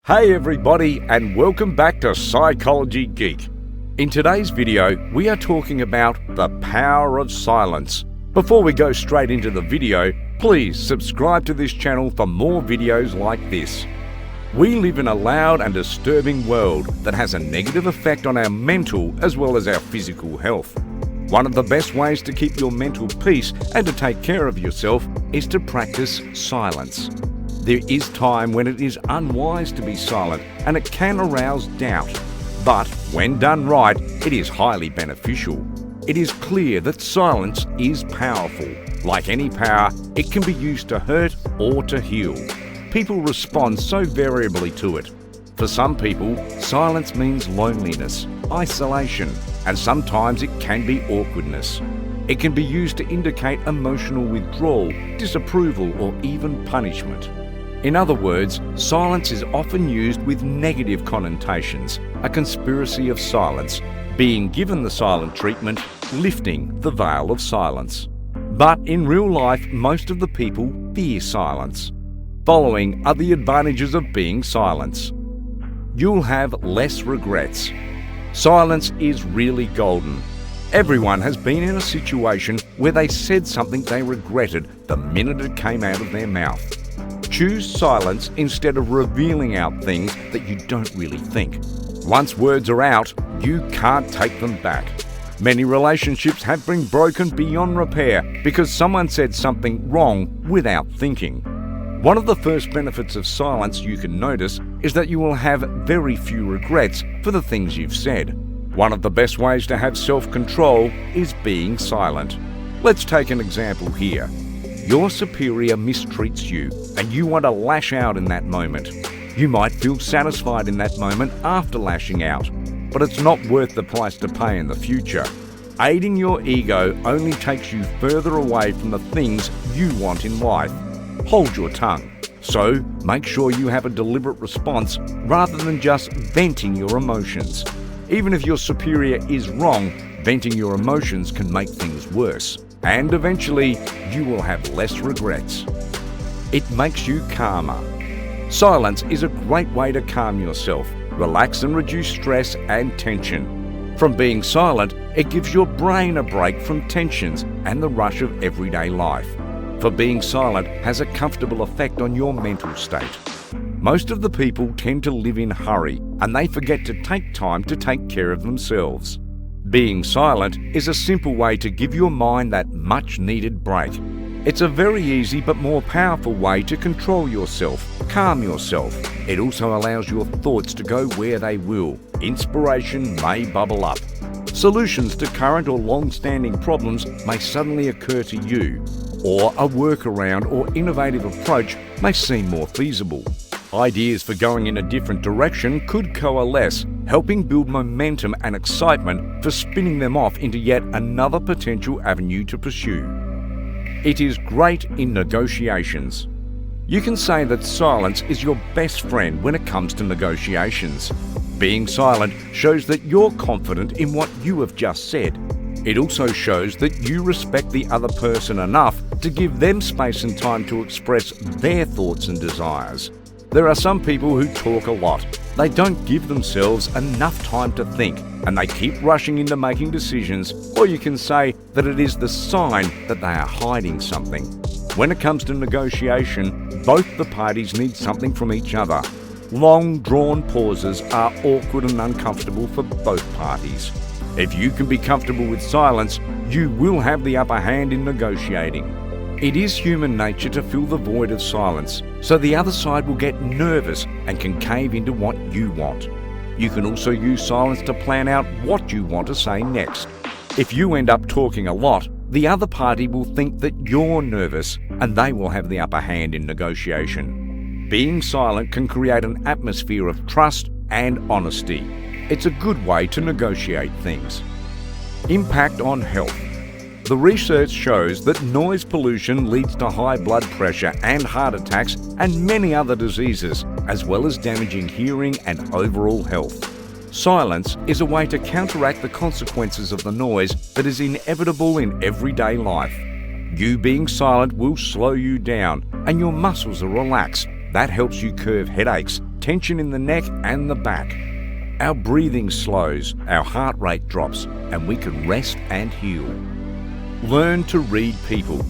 Hey everybody, and welcome back to Psychology Geek. In today's video, we are talking about the power of silence. Before we go straight into the video, please subscribe to this channel for more videos like this. We live in a loud and disturbing world that has a negative effect on our mental as well as our physical health. One of the best ways to keep your mental peace and to take care of yourself is to practice silence. There is time when it is unwise to be silent and it can arouse doubt. But when done right, it is highly beneficial. It is clear that silence is powerful. Like any power, it can be used to hurt or to heal. People respond so variably to it. For some people, silence means loneliness, isolation, and sometimes it can be awkwardness. It can be used to indicate emotional withdrawal, disapproval, or even punishment. In other words, silence is often used with negative connotations, a conspiracy of silence, being given the silent treatment, lifting the veil of silence. But in real life, most of the people fear silence. Following are the advantages of being silent. You'll have less regrets. Silence is really golden. Everyone has been in a situation where they said something they regretted the minute it came out of their mouth. Choose silence instead of revealing out things that you don't really think. Once words are out, you can't take them back. Many relationships have been broken beyond repair because someone said something wrong without thinking. One of the first benefits of silence you can notice is that you will have very few regrets for the things you've said. One of the best ways to have self-control is being silent. Let's take an example here. Your superior mistreats you and you want to lash out in that moment. You might feel satisfied in that moment after lashing out, but it's not worth the price to pay in the future. Aiding your ego only takes you further away from the things you want in life. Hold your tongue. So, make sure you have a deliberate response rather than just venting your emotions. Even if your superior is wrong, venting your emotions can make things worse. And eventually, you will have less regrets. It makes you calmer. Silence is a great way to calm yourself, relax and reduce stress and tension. From being silent, it gives your brain a break from tensions and the rush of everyday life. For being silent has a comfortable effect on your mental state. Most of the people tend to live in hurry and they forget to take time to take care of themselves. Being silent is a simple way to give your mind that much-needed break. It's a very easy but more powerful way to control yourself, calm yourself. It also allows your thoughts to go where they will. Inspiration may bubble up. Solutions to current or long-standing problems may suddenly occur to you, or a workaround or innovative approach may seem more feasible. Ideas for going in a different direction could coalesce, helping build momentum and excitement for spinning them off into yet another potential avenue to pursue. It is great in negotiations. You can say that silence is your best friend when it comes to negotiations. Being silent shows that you're confident in what you have just said. It also shows that you respect the other person enough to give them space and time to express their thoughts and desires. There are some people who talk a lot. They don't give themselves enough time to think, and they keep rushing into making decisions, or you can say that it is the sign that they are hiding something. When it comes to negotiation, both the parties need something from each other. Long, drawn pauses are awkward and uncomfortable for both parties. If you can be comfortable with silence, you will have the upper hand in negotiating. It is human nature to fill the void of silence, so the other side will get nervous and can cave into what you want. You can also use silence to plan out what you want to say next. If you end up talking a lot, the other party will think that you're nervous and they will have the upper hand in negotiation. Being silent can create an atmosphere of trust and honesty. It's a good way to negotiate things. Impact on health. The research shows that noise pollution leads to high blood pressure and heart attacks and many other diseases, as well as damaging hearing and overall health. Silence is a way to counteract the consequences of the noise that is inevitable in everyday life. You being silent will slow you down and your muscles are relaxed, That helps you curb headaches, tension in the neck and the back. Our breathing slows, our heart rate drops, and we can rest and heal. Learn to read people.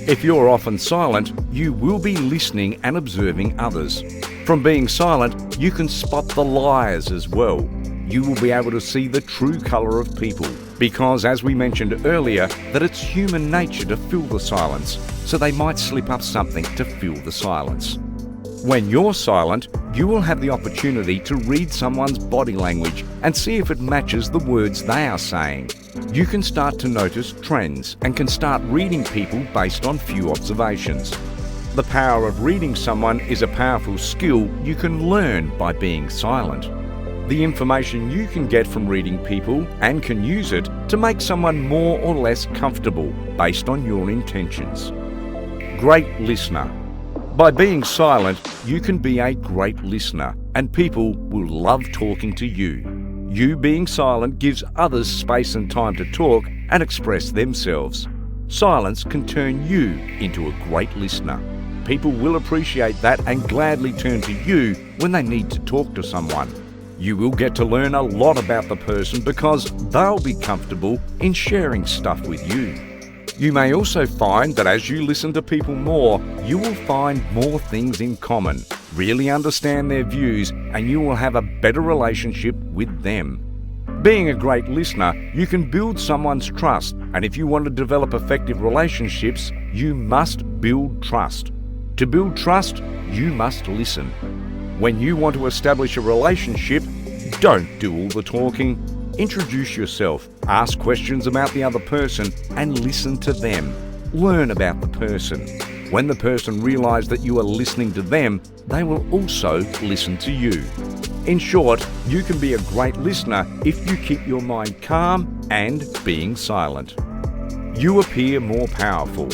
If you're often silent, you will be listening and observing others. From being silent, you can spot the liars as well. You will be able to see the true colour of people, because as we mentioned earlier, that it's human nature to fill the silence, so they might slip up something to fill the silence. When you're silent, you will have the opportunity to read someone's body language and see if it matches the words they are saying. You can start to notice trends and can start reading people based on few observations. The power of reading someone is a powerful skill you can learn by being silent. The information you can get from reading people and can use it to make someone more or less comfortable based on your intentions. Great listener. By being silent, you can be a great listener and people will love talking to you. You being silent gives others space and time to talk and express themselves. Silence can turn you into a great listener. People will appreciate that and gladly turn to you when they need to talk to someone. You will get to learn a lot about the person because they'll be comfortable in sharing stuff with you. You may also find that as you listen to people more, you will find more things in common, really understand their views, and you will have a better relationship with them. Being a great listener, you can build someone's trust, and if you want to develop effective relationships, you must build trust. To build trust, you must listen. When you want to establish a relationship, don't do all the talking. Introduce yourself, ask questions about the other person and listen to them. Learn about the person. When the person realises that you are listening to them, they will also listen to you. In short, you can be a great listener if you keep your mind calm and being silent. You appear more powerful.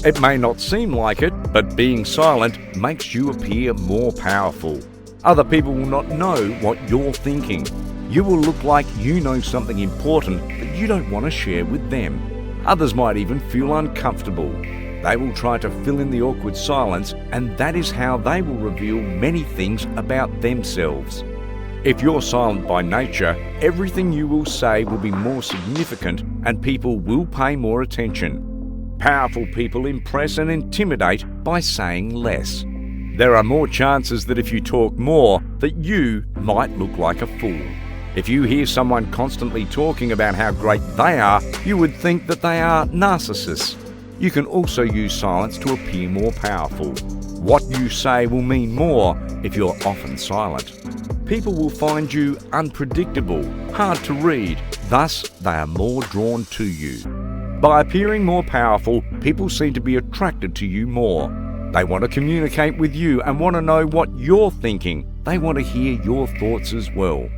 It may not seem like it, but being silent makes you appear more powerful. Other people will not know what you're thinking. You will look like you know something important that you don't want to share with them. Others might even feel uncomfortable. They will try to fill in the awkward silence, and that is how they will reveal many things about themselves. If you're silent by nature, everything you will say will be more significant and people will pay more attention. Powerful people impress and intimidate by saying less. There are more chances that if you talk more, that you might look like a fool. If you hear someone constantly talking about how great they are, you would think that they are narcissists. You can also use silence to appear more powerful. What you say will mean more if you're often silent. People will find you unpredictable, hard to read, thus they are more drawn to you. By appearing more powerful, people seem to be attracted to you more. They want to communicate with you and want to know what you're thinking. They want to hear your thoughts as well.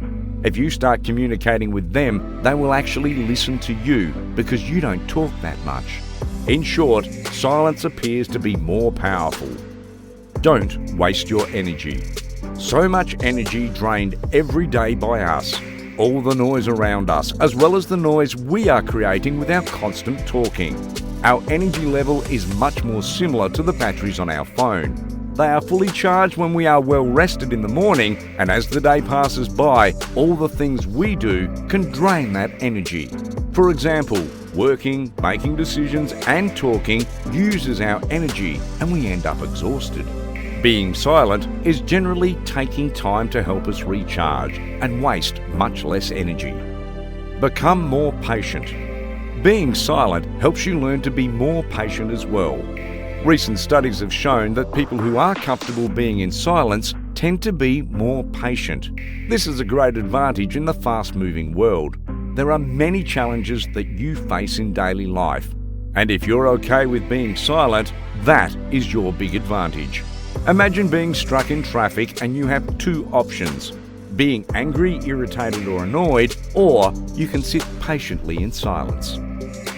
If you start communicating with them, they will actually listen to you because you don't talk that much. In short, silence appears to be more powerful. Don't waste your energy. So much energy drained every day by us. All the noise around us, as well as the noise we are creating with our constant talking. Our energy level is much more similar to the batteries on our phone. They are fully charged when we are well rested in the morning, and as the day passes by, all the things we do can drain that energy. For example, working, making decisions and talking uses our energy and we end up exhausted. Being silent is generally taking time to help us recharge and waste much less energy. Become more patient. Being silent helps you learn to be more patient as well. Recent studies have shown that people who are comfortable being in silence tend to be more patient. This is a great advantage in the fast-moving world. There are many challenges that you face in daily life, and if you're okay with being silent, that is your big advantage. Imagine being struck in traffic and you have two options: being angry, irritated or annoyed, or you can sit patiently in silence.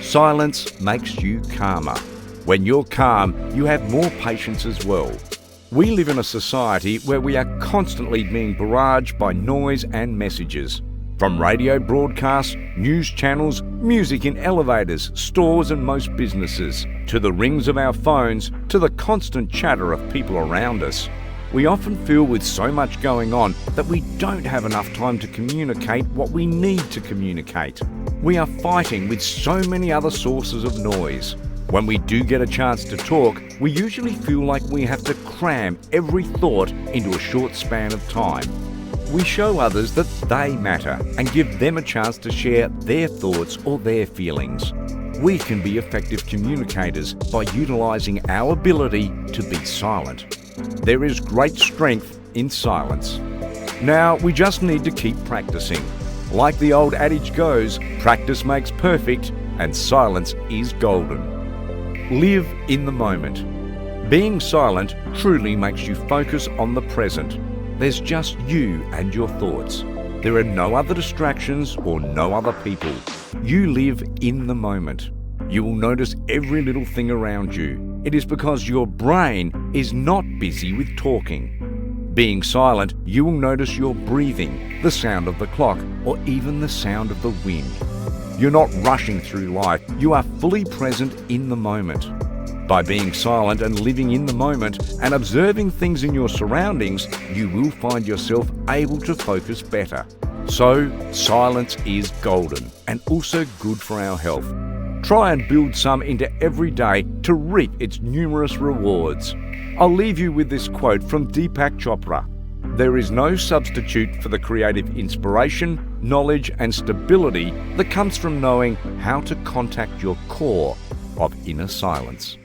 Silence makes you calmer. When you're calm, you have more patience as well. We live in a society where we are constantly being barraged by noise and messages. From radio broadcasts, news channels, music in elevators, stores and most businesses, to the rings of our phones, to the constant chatter of people around us. We often feel with so much going on that we don't have enough time to communicate what we need to communicate. We are fighting with so many other sources of noise. When we do get a chance to talk, we usually feel like we have to cram every thought into a short span of time. We show others that they matter and give them a chance to share their thoughts or their feelings. We can be effective communicators by utilising our ability to be silent. There is great strength in silence. Now, we just need to keep practicing. Like the old adage goes, practice makes perfect, and silence is golden. Live in the moment. Being silent truly makes you focus on the present. There's just you and your thoughts. There are no other distractions or no other people. You live in the moment. You will notice every little thing around you. It is because your brain is not busy with talking. Being silent, you will notice your breathing, the sound of the clock, or even the sound of the wind. You're not rushing through life. You are fully present in the moment. By being silent and living in the moment and observing things in your surroundings, you will find yourself able to focus better. So, silence is golden and also good for our health. Try and build some into every day to reap its numerous rewards. I'll leave you with this quote from Deepak Chopra. There is no substitute for the creative inspiration, knowledge and stability that comes from knowing how to contact your core of inner silence.